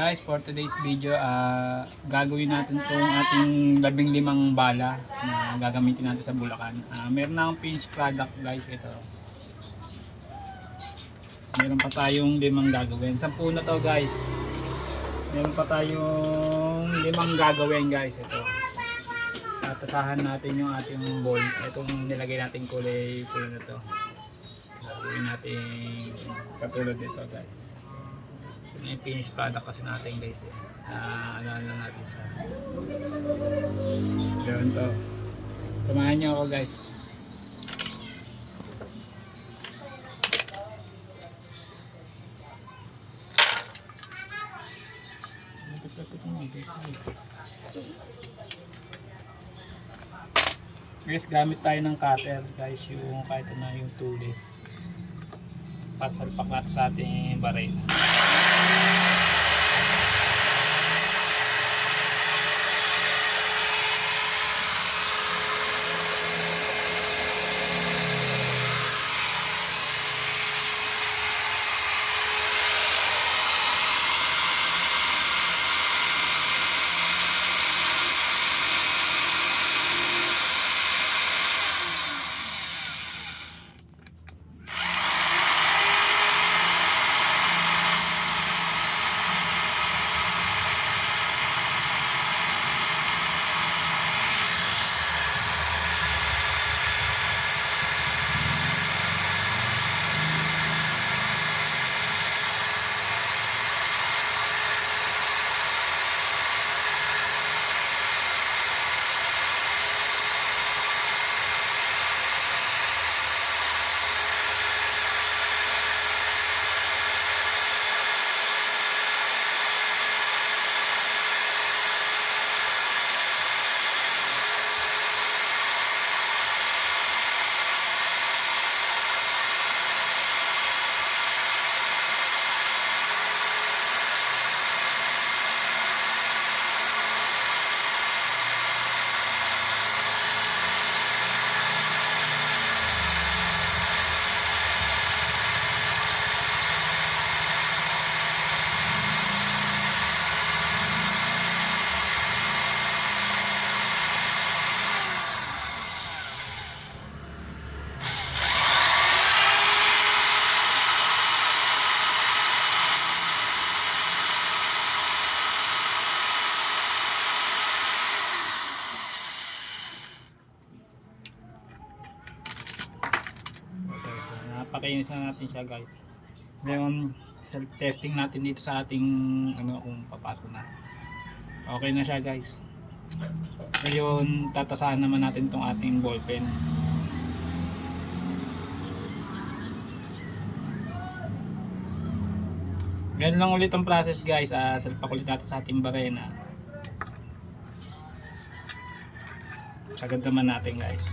Guys, for today's video, gagawin natin itong ating 15 bala na gagamitin natin sa Bulacan. Meron na akong finished product guys, ito. Meron pa tayong 5 gagawin. 10 na to guys. Meron pa tayong 5 gagawin guys, ito. Tatasahan natin yung ating ball. Itong nilagay natin kulay pula na to. Gagawin natin katulad dito guys. Yung finished product kasi natin guys eh. Ano natin siya. Yun to. Samahan nyo ako guys. Guys, gamit tayo ng cutter guys, yung kahit na yung tulis para salpak natin sa ating baril. Pakinis na natin siya guys. Ngayon, testing natin dito sa ating kung papasok na. Okay na siya guys. Ngayon, tatasahan naman natin itong ating ball pen. Ganun lang ulit ang process guys. Salpak ulit natin sa ating barena. Sagad naman natin guys.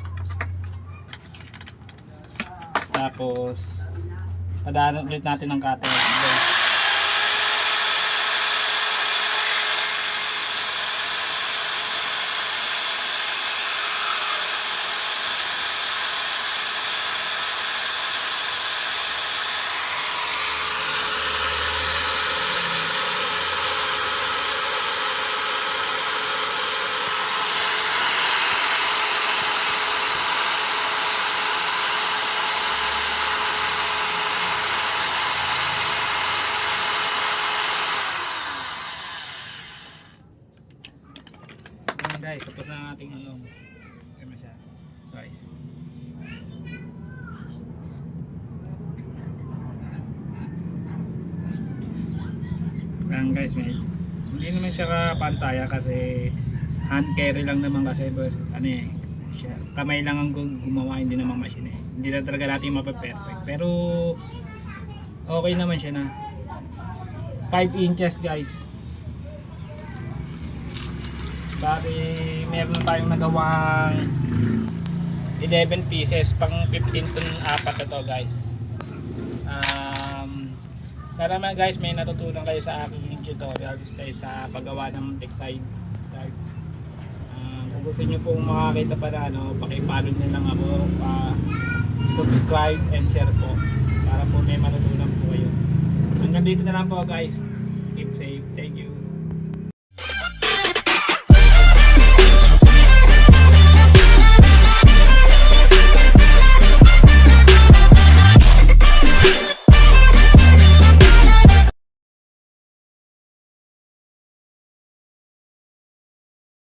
Tapos padaanan ulit natin ng cutter. Guys, tapos na ang ating guys. Ayan guys, hindi naman siya kapantaya kasi hand carry lang naman kasi siya, kamay lang ang gumawa, hindi naman machine eh. Hindi na talaga natin mape-perfect pero okay naman siya na 5 inches guys. Bali, meron tayong nagawang 11 pieces pang 15 ton 4 na to guys. Sana naman guys may natutunan kayo sa aking tutorials guys sa paggawa ng Texside. Kung gusto nyo pong makakita pa na paki-follow nyo lang ako, subscribe and share po para po may matutunan po kayo. Hanggang dito na lang po guys. Keep safe.